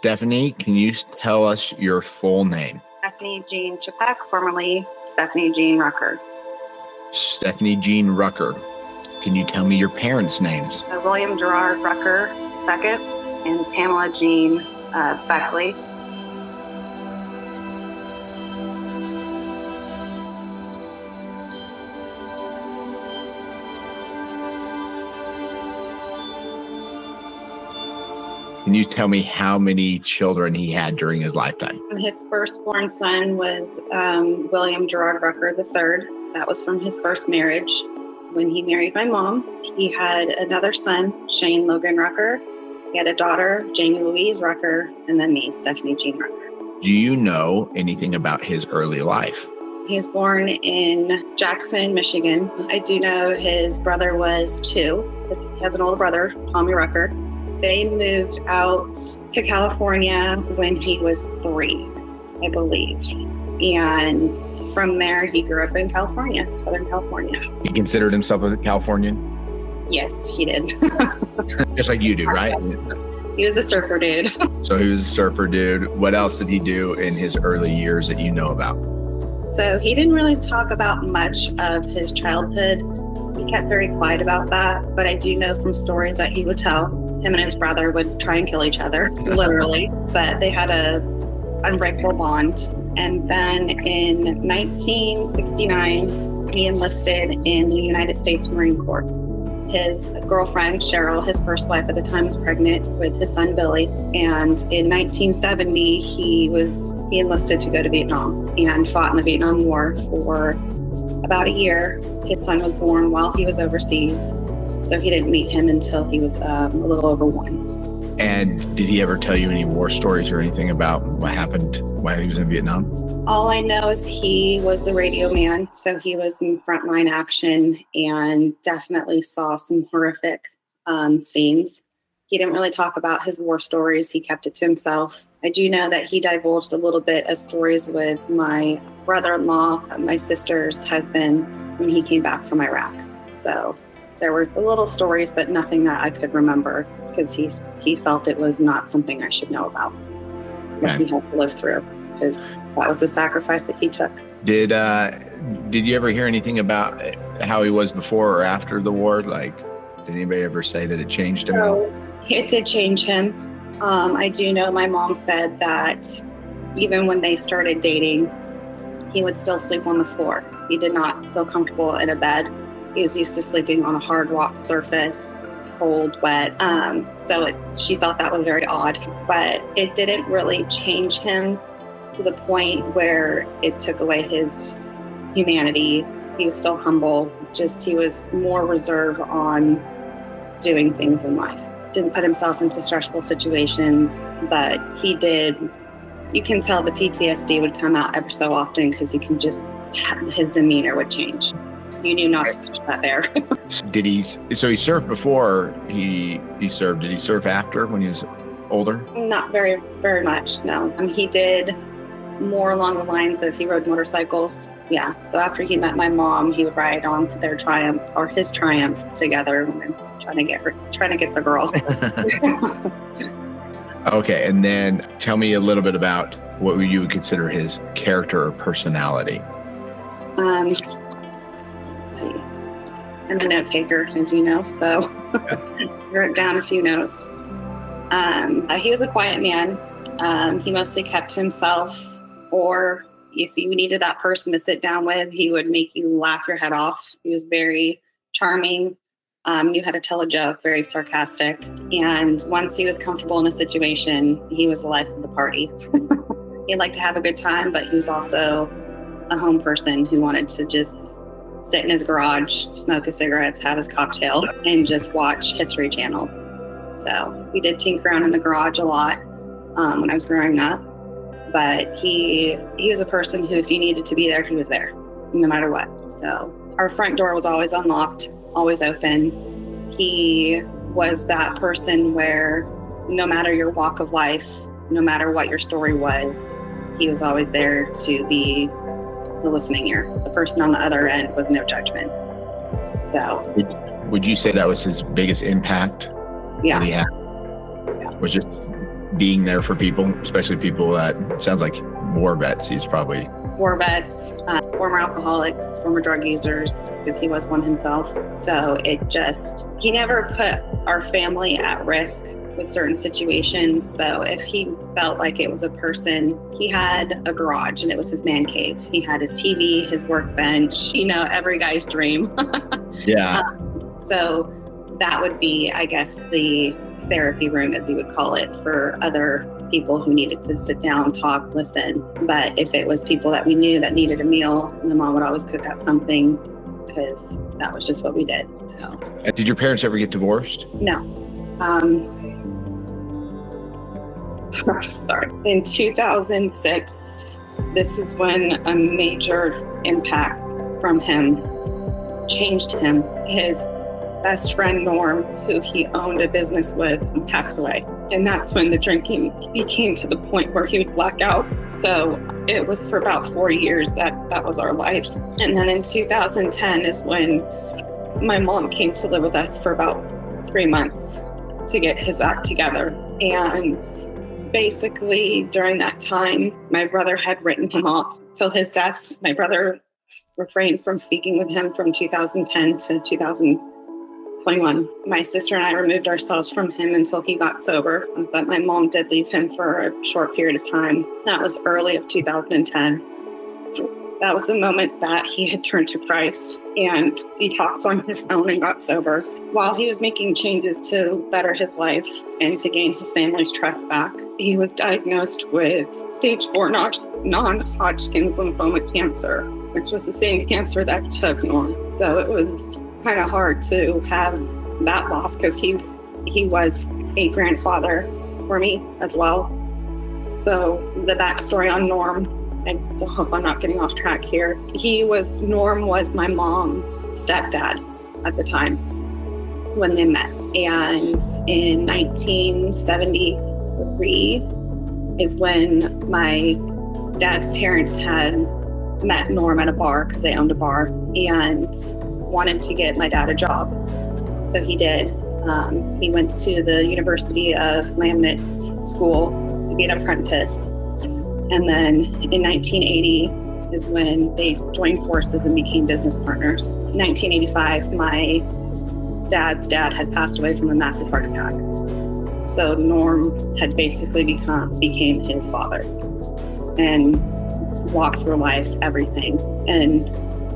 Stephanie, can you tell us your full name? Stephanie Jean Chapek, formerly Stephanie Jean Rucker. Stephanie Jean Rucker. Can you tell me your parents' names? William Gerard Rucker II and Pamela Jean Beckley. Can you tell me how many children he had during his lifetime? His firstborn son was William Gerard Rucker III. That was from his first marriage. When he married my mom, he had another son, Shane Logan Rucker. He had a daughter, Jamie Louise Rucker, and then me, Stephanie Jean Rucker. Do you know anything about his early life? He was born in Jackson, Michigan. I do know his brother was 2. He has an older brother, Tommy Rucker. They moved out to California when he was 3, I believe. And from there, he grew up in California, Southern California. He considered himself a Californian? Yes, he did. Just like you do, right? He was a surfer dude. So he was a surfer dude. What else did he do in his early years that you know about? So he didn't really talk about much of his childhood. He kept very quiet about that. But I do know from stories that he would tell, him and his brother would try and kill each other, literally. But they had a unbreakable bond. And then in 1969, he enlisted in the United States Marine Corps. His girlfriend, Cheryl, his first wife at the time, was pregnant with his son, Billy. And in 1970, he enlisted to go to Vietnam and fought in the Vietnam War for about a year. His son was born while he was overseas. So he didn't meet him until he was a little over 1. And did he ever tell you any war stories or anything about what happened while he was in Vietnam? All I know is he was the radio man. So he was in frontline action and definitely saw some horrific scenes. He didn't really talk about his war stories. He kept it to himself. I do know that he divulged a little bit of stories with my brother-in-law, my sister's husband, when he came back from Iraq. So there were little stories, but nothing that I could remember because he felt it was not something I should know about. What he had to live through, because that was the sacrifice that he took. Did you ever hear anything about how he was before or after the war? Like, did anybody ever say that it changed him? So, it did change him. I do know my mom said that even when they started dating, he would still sleep on the floor. He did not feel comfortable in a bed. He was used to sleeping on a hard rock surface, cold, wet. She thought that was very odd, but it didn't really change him to the point where it took away his humanity. He was still humble, just he was more reserved on doing things in life. Didn't put himself into stressful situations, but he did. You can tell the PTSD would come out ever so often because you can just, his demeanor would change. You knew not to push that there. So he surfed before he served. Did he surf after when he was older? Not very, very much, no. He did more along the lines of he rode motorcycles. Yeah, so after he met my mom, he would ride on their Triumph or his Triumph together and trying to get the girl. Okay, and then tell me a little bit about what you would consider his character or personality. Let's see. I'm a note taker, as you know, so I wrote down a few notes. He was a quiet man. He mostly kept to himself, or if you needed that person to sit down with, he would make you laugh your head off. He was very charming, knew how to tell a joke, very sarcastic. And once he was comfortable in a situation, he was the life of the party. He liked to have a good time, but he was also a home person who wanted to just sit in his garage, smoke his cigarettes, have his cocktail, and just watch History Channel. So we did tinker around in the garage a lot when I was growing up. But he was a person who, if you needed to be there, he was there, no matter what. So our front door was always unlocked, always open. He was that person where no matter your walk of life, no matter what your story was, he was always there to be the listening ear, the person on the other end with no judgment. So would you say that was his biggest impact? Yeah. That he had? Yeah. Was just being there for people, especially people that sounds like war vets. He's probably war vets, former alcoholics, former drug users, because he was one himself. So he never put our family at risk with certain situations. So if he felt like it was a person, he had a garage and it was his man cave. He had his TV, his workbench, every guy's dream. Yeah. So that would be, I guess, the therapy room, as you would call it, for other people who needed to sit down, talk, listen. But if it was people that we knew that needed a meal, my mom would always cook up something because that was just what we did. So. And did your parents ever get divorced? No. Sorry. In 2006, this is when a major impact from him changed him. His best friend, Norm, who he owned a business with, passed away. And that's when the drinking became to the point where he would black out. So it was for about 4 years that was our life. And then in 2010 is when my mom came to live with us for about 3 months to get his act together. And basically during that time, my brother had written him off till his death. My brother refrained from speaking with him from 2010 to 2021. My sister and I removed ourselves from him until he got sober, but my mom did leave him for a short period of time. That was early of 2010. That was the moment that he had turned to Christ and detoxed on his own and got sober. While he was making changes to better his life and to gain his family's trust back, he was diagnosed with stage 4 non-Hodgkin's lymphoma cancer, which was the same cancer that took Norm. So it was kind of hard to have that loss because he was a grandfather for me as well. So the backstory on Norm, I hope I'm not getting off track here. Norm was my mom's stepdad at the time when they met. And in 1973 is when my dad's parents had met Norm at a bar because they owned a bar and wanted to get my dad a job. So he did. He went to the University of Lamnitz School to be an apprentice. And then in 1980 is when they joined forces and became business partners. In 1985, my dad's dad had passed away from a massive heart attack. So Norm had basically became his father and walked through life, everything. And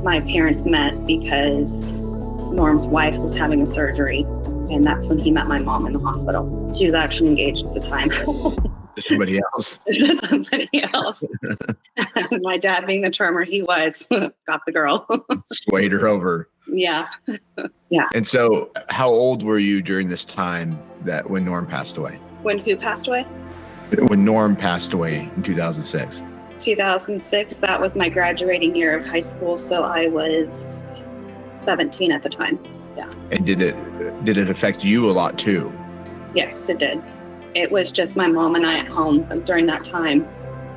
my parents met because Norm's wife was having a surgery, and that's when he met my mom in the hospital. She was actually engaged at the time. Somebody else. Somebody else. And my dad, being the charmer he was, got the girl. Swayed her over. Yeah. Yeah. And so how old were you during this time when Norm passed away? When who passed away? When Norm passed away in 2006. 2006, that was my graduating year of high school, so I was 17 at the time. Yeah. And did it affect you a lot too? Yes, it did. It was just my mom and I at home during that time.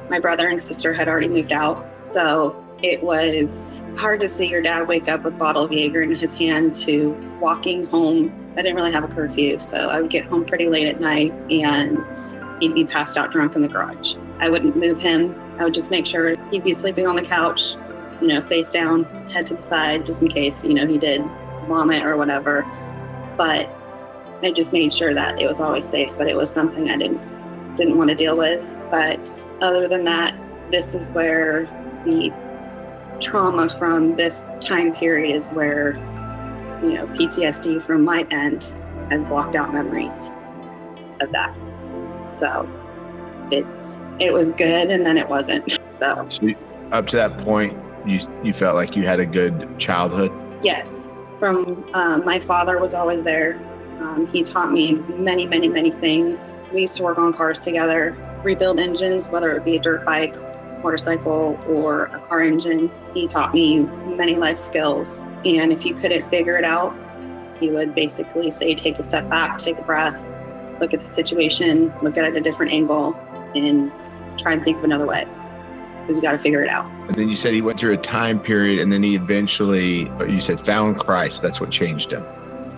My brother and sister had already moved out, so it was hard to see your dad wake up with a bottle of Jaeger in his hand to walking home. I didn't really have a curfew, so I would get home pretty late at night and he'd be passed out drunk in the garage. I wouldn't move him. I would just make sure he'd be sleeping on the couch, face down, head to the side, just in case, he did vomit or whatever. But I just made sure that it was always safe, but it was something I didn't want to deal with. But other than that, this is where the trauma from this time period is where, PTSD from my end has blocked out memories of that. So it was good, and then it wasn't. So up to that point, you felt like you had a good childhood? Yes. From my father was always there. He taught me many, many, many things. We used to work on cars together, rebuild engines, whether it be a dirt bike, motorcycle, or a car engine. He taught me many life skills. And if you couldn't figure it out, he would basically say, take a step back, take a breath, look at the situation, look at it at a different angle, and try and think of another way. Because you got to figure it out. And then you said he went through a time period, and then he eventually, you said, found Christ. That's what changed him.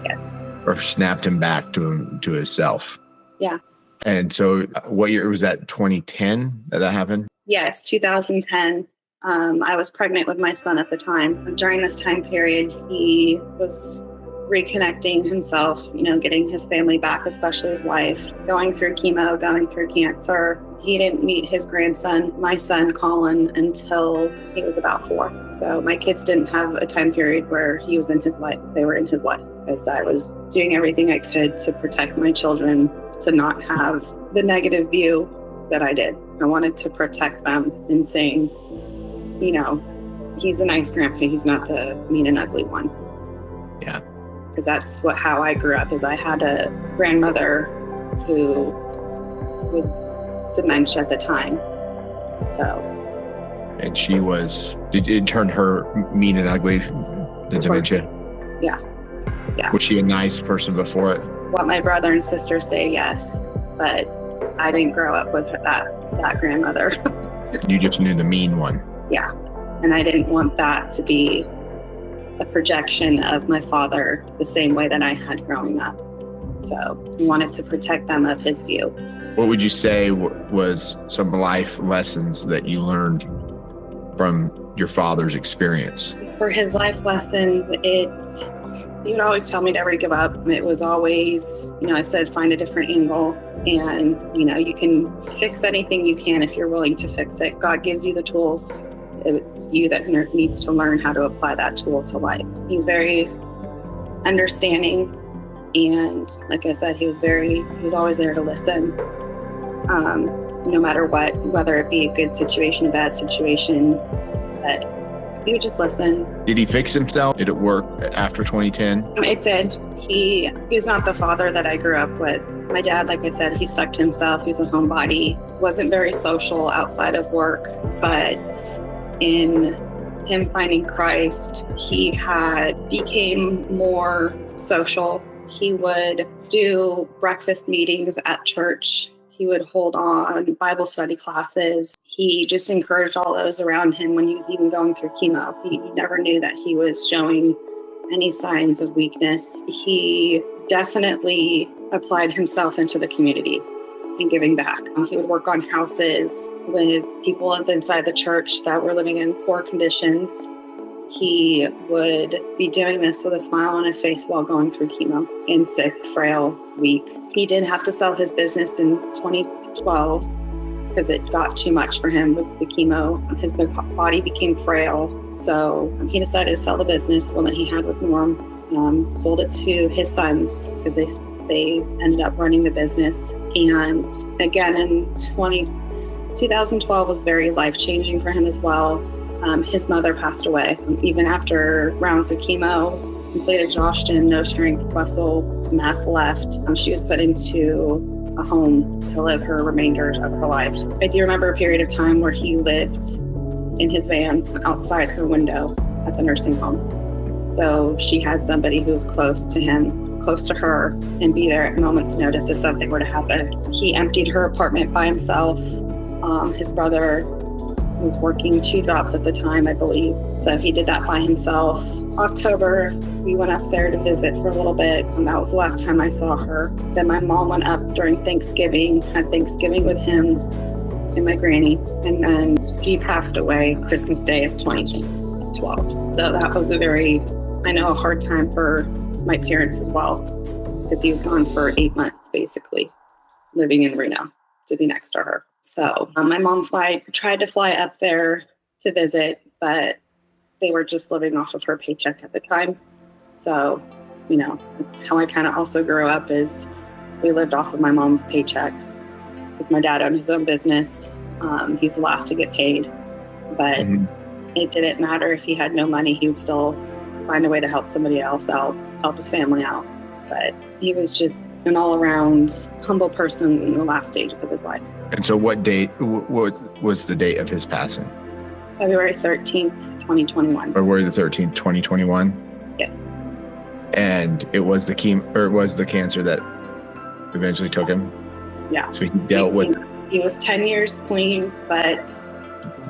Yes. Or snapped him back to himself. Yeah. And so what year was that? 2010 that happened? Yes, 2010. I was pregnant with my son at the time. During this time period, he was reconnecting himself, getting his family back, especially his wife, going through chemo, going through cancer. He didn't meet his grandson, my son, Colin, until he was about 4. So my kids didn't have a time period where he was in his life. They were in his life, as I was doing everything I could to protect my children, to not have the negative view that I did. I wanted to protect them in saying, he's a nice grandpa. He's not the mean and ugly one. Yeah. Because that's how I grew up. Is I had a grandmother who was dementia at the time. So. And she was. Did it turn her mean and ugly? The dementia. Yeah. Yeah. Was she a nice person before it? What my brother and sister say, yes, but I didn't grow up with that grandmother. You just knew the mean one. Yeah, and I didn't want that to be a projection of my father the same way that I had growing up. So I wanted to protect them of his view. What would you say was some life lessons that you learned from your father's experience? For his life lessons, he would always tell me to never give up. It was always, I said, find a different angle. And, you can fix anything you can if you're willing to fix it. God gives you the tools. It's you that needs to learn how to apply that tool to life. He's very understanding. And like I said, he was always there to listen. No matter what, whether it be a good situation, a bad situation, but he would just listen. Did he fix himself? Did it work after 2010? It did. He was not the father that I grew up with. My dad, like I said, he stuck to himself. He was a homebody, wasn't very social outside of work. But in him finding Christ, he became more social. He would do breakfast meetings at church. He would hold on Bible study classes. He just encouraged all those around him when he was even going through chemo. You never knew that he was showing any signs of weakness. He definitely applied himself into the community and giving back. He would work on houses with people inside the church that were living in poor conditions. He would be doing this with a smile on his face while going through chemo and sick, frail, weak. He did have to sell his business in 2012 because it got too much for him with the chemo. His body became frail. So he decided to sell the business, the one that he had with Norm, sold it to his sons because they ended up running the business. And again, in 2012 was very life-changing for him as well. His mother passed away. Even after rounds of chemo, complete exhaustion, no strength, muscle mass left, she was put into a home to live her remainder of her life. I do remember a period of time where he lived in his van outside her window at the nursing home. So she has somebody who's close to him, close to her, and be there at a moment's notice if something were to happen. He emptied her apartment by himself. His brother was working 2 jobs at the time, I believe. So he did that by himself. October, we went up there to visit for a little bit, and that was the last time I saw her. Then my mom went up during Thanksgiving, had Thanksgiving with him and my granny, and then she passed away Christmas Day of 2012. So that was a hard time for my parents as well, because he was gone for 8 months, basically, living in Reno to be next to her. So my mom tried to fly up there to visit, but they were just living off of her paycheck at the time. So, it's how I kind of also grew up, is we lived off of my mom's paychecks because my dad owned his own business. He's the last to get paid, but it didn't matter if he had no money, he would still find a way to help somebody else out, help his family out. But he was just an all-around humble person in the last stages of his life. And so what was the date of his passing? February 13th, 2021. February the 13th, 2021? Yes. And it was the cancer that eventually took him? Yeah. So he dealt with... He was 10 years clean, but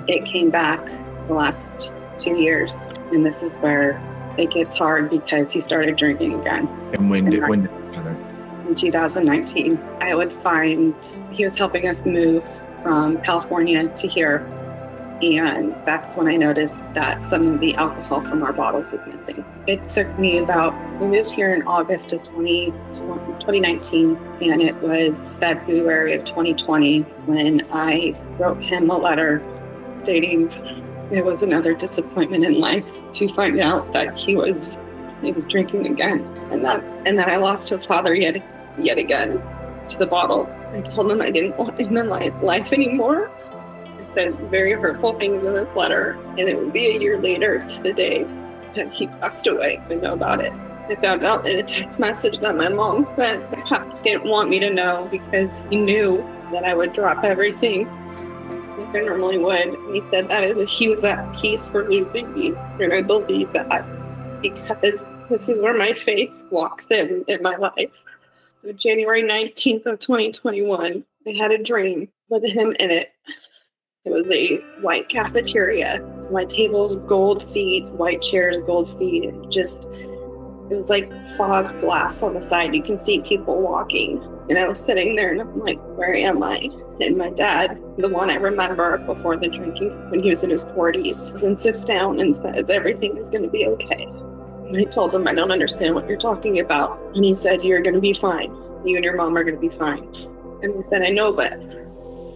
it came back the last 2 years. And this is where it gets hard because he started drinking again. And when did it happen? In in 2019, I would find he was helping us move from California to here. And that's when I noticed that some of the alcohol from our bottles was missing. It took me we moved here in August of 2019, and it was February of 2020 when I wrote him a letter stating it was another disappointment in life to find out that he was drinking again, and that I lost a father yet again to the bottle. I told him I didn't want him in life anymore. I said very hurtful things in this letter, and it would be a year later to the day that he passed away. I know about it. I found out in a text message that my mom sent. He didn't want me to know because he knew that I would drop everything like I normally would. He said that he was at peace for losing me, and I believe that because this is where my faith walks in my life. On January 19th of 2021, I had a dream with him in it. It was a white cafeteria. My table's gold feet, white chairs, gold feet. It was like fog glass on the side. You can see people walking. And I was sitting there and I'm like, where am I? And my dad, the one I remember before the drinking, when he was in his 40s, and sits down and says, everything is going to be okay. And I told him, I don't understand what you're talking about. And he said, you're going to be fine. You and your mom are going to be fine. And he said, I know, but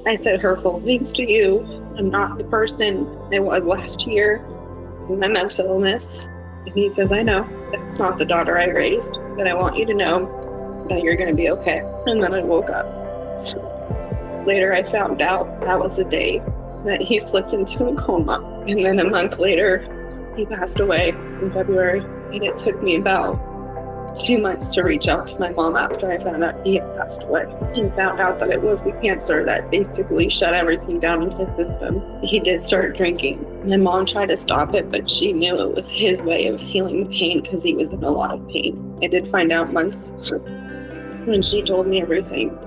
I said hurtful things to you. I'm not the person I was last year. This is my mental illness. And he says, I know. That's not the daughter I raised. But I want you to know that you're going to be okay. And then I woke up. Later, I found out that was the day that he slipped into a coma. And then a month later, he passed away in February. And it took me about 2 months to reach out to my mom after I found out he had passed away, and found out that it was the cancer that basically shut everything down in his system. He did start drinking. My mom tried to stop it, but she knew it was his way of healing the pain because he was in a lot of pain. I did find out months when she told me everything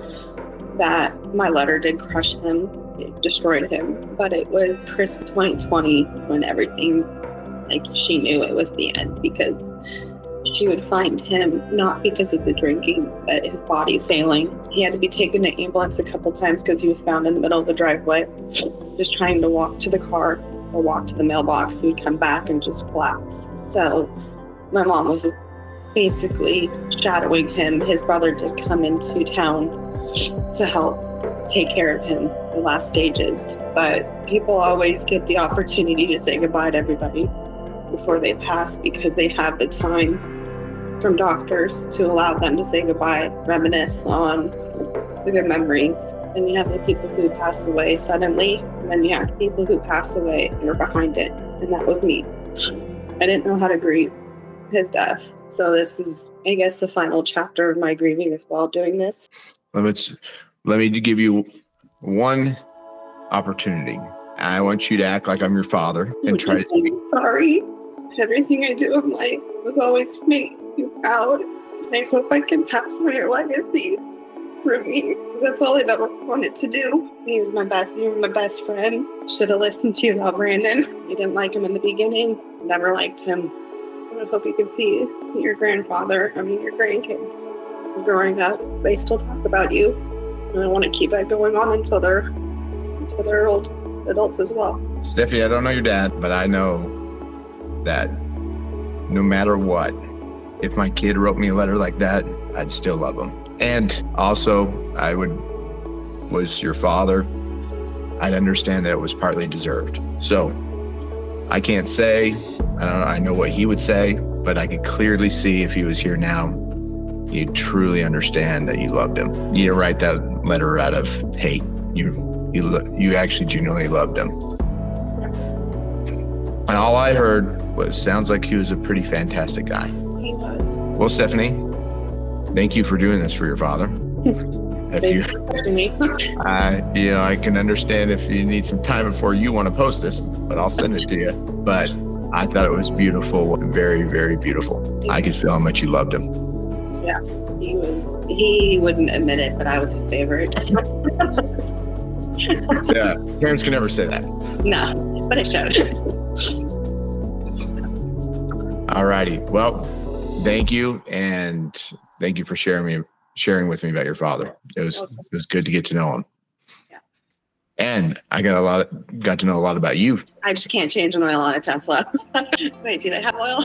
that my letter did crush him, it destroyed him, but it was Christmas 2020 when everything, like, she knew it was the end, because she would find him not because of the drinking, but his body failing. He had to be taken to ambulance a couple times because he was found in the middle of the driveway, just trying to walk to the car or walk to the mailbox. He would come back and just collapse. So my mom was basically shadowing him. His brother did come into town to help take care of him the last stages. But people always get the opportunity to say goodbye to everybody before they pass, because they have the time from doctors to allow them to say goodbye, reminisce on the good memories. And you have the people who pass away suddenly, and then you have the people who pass away and are behind it. And that was me. I didn't know how to grieve his death. So this is, I guess, the final chapter of my grieving as well, doing this. Let me give you one opportunity. I want you to act like I'm your father and try to say sorry. Everything I do in life was always to make you proud. And I hope I can pass on your legacy through me, because that's all I've ever wanted to do. He was my best friend. Should have listened to you about Brandon. You didn't like him in the beginning. Never liked him. And I hope you can see your grandkids growing up. They still talk about you. And I want to keep that going on until they're old adults as well. Steffi, I don't know your dad, but I know that no matter what, if my kid wrote me a letter like that, I'd still love him. And also, was your father, I'd understand that it was partly deserved. So I can't say, I know what he would say, but I could clearly see if he was here now, you'd truly understand that you loved him. You didn't write that letter out of hate. You actually genuinely loved him. And all I heard sounds like he was a pretty fantastic guy. He was. Well, Stephanie, thank you for doing this for your father. I can understand if you need some time before you want to post this, but I'll send it to you. But I thought it was beautiful, very, very beautiful. I could feel how much you loved him. Yeah, he wouldn't admit it, but I was his favorite. Yeah, parents can never say that. No, but it showed. All righty. Well, thank you. And thank you for sharing sharing with me about your father. It was good to get to know him. Yeah. And I got to know a lot about you. I just can't change an oil on a Tesla. Wait, do they have oil?